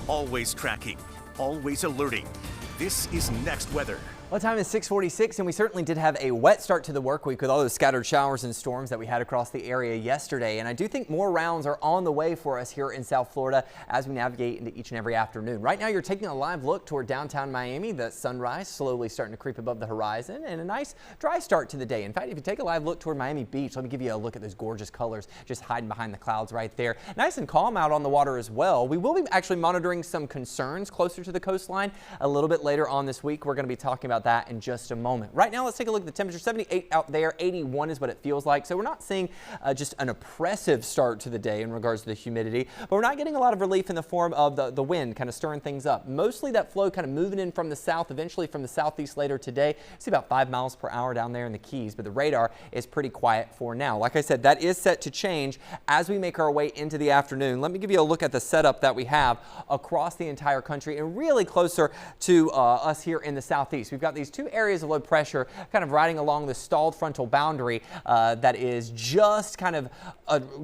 Always tracking, always alerting. This is Next Weather. Well, time is 6:46, and we certainly did have a wet start to the work week with all those scattered showers and storms that we had across the area yesterday. And I do think more rounds are on the way for us here in South Florida as we navigate into each and every afternoon. Right now, you're taking a live look toward downtown Miami. The sunrise slowly starting to creep above the horizon and a nice dry start to the day. In fact, if you take a live look toward Miami Beach, let me give you a look at those gorgeous colors just hiding behind the clouds right there. Nice and calm out on the water as well. We will be actually monitoring some concerns closer to the coastline a little bit later on this week. We're going to be talking about that in just a moment. Right now, let's take a look at the temperature. 78 out there, 81 is what it feels like. So we're not seeing just an oppressive start to the day in regards to the humidity, but we're not getting a lot of relief in the form of the wind kind of stirring things up. Mostly that flow kind of moving in from the south, eventually from the southeast later today. See about 5 miles per hour down there in the Keys, but the radar is pretty quiet for now. Like I said, that is set to change as we make our way into the afternoon. Let me give you a look at the setup that we have across the entire country and really closer to us here in the southeast. We've got these two areas of low pressure kind of riding along the stalled frontal boundary that is just kind of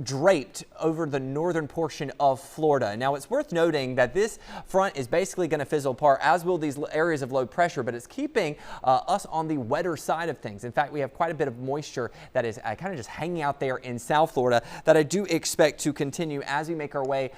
draped over the northern portion of Florida. Now, it's worth noting that this front is basically going to fizzle apart, as will these areas of low pressure, but it's keeping us on the wetter side of things. In fact, we have quite a bit of moisture that is kind of just hanging out there in South Florida that I do expect to continue as we make our way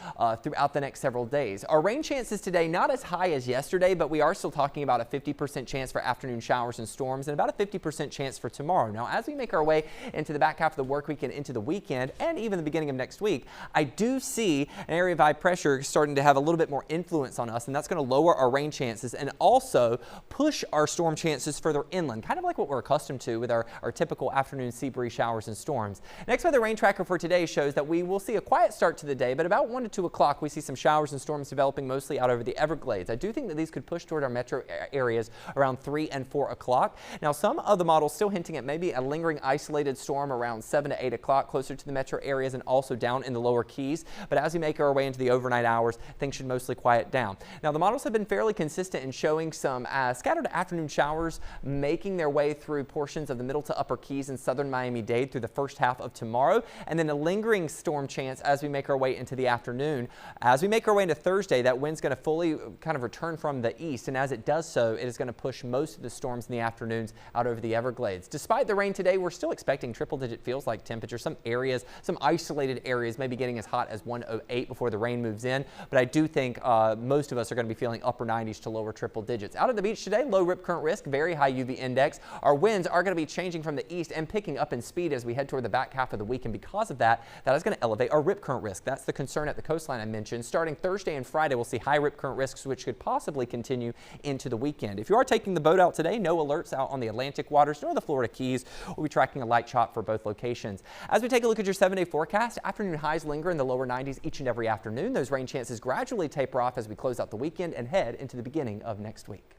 throughout the next several days. Our rain chances today, not as high as yesterday, but we are still talking about a 50% chance for afternoon showers and storms and about a 50% chance for tomorrow. Now, as we make our way into the back half of the work week and into the weekend and even the beginning of next week, I do see an area of high pressure starting to have a little bit more influence on us, and that's going to lower our rain chances and also push our storm chances further inland, kind of like what we're accustomed to with our typical afternoon sea breeze showers and storms. Next weather rain tracker for today shows that we will see a quiet start to the day, but about 1 to 2 o'clock we see some showers and storms developing mostly out over the Everglades. I do think that these could push toward our metro areas around 3 and 4 o'clock. Now, some of the models still hinting at maybe a lingering isolated storm around 7 to 8 o'clock closer to the metro areas and also down in the lower Keys. But as we make our way into the overnight hours, things should mostly quiet down. Now, the models have been fairly consistent in showing some scattered afternoon showers making their way through portions of the middle to upper Keys and southern Miami-Dade through the first half of tomorrow, and then a lingering storm chance as we make our way into the afternoon. As we make our way into Thursday, that wind's going to fully kind of return from the east, and as it does so, it is going to push most of the storms in the afternoons out over the Everglades. Despite the rain today, we're still expecting triple-digit feels-like temperatures. Some areas, some isolated areas may be getting as hot as 108 before the rain moves in, but I do think most of us are going to be feeling upper 90s to lower triple digits. Out at the beach today, low rip current risk, very high UV index. Our winds are going to be changing from the east and picking up in speed as we head toward the back half of the week, and because of that, that is going to elevate our rip current risk. That's the concern at the coastline I mentioned. Starting Thursday and Friday, we'll see high rip current risks, which could possibly continue into the weekend. If you are taking the boat out today, no alerts out on the Atlantic waters nor the Florida Keys. We'll be tracking a light chop for both locations. As we take a look at your 7-day forecast, afternoon highs linger in the lower 90s each and every afternoon. Those rain chances gradually taper off as we close out the weekend and head into the beginning of next week.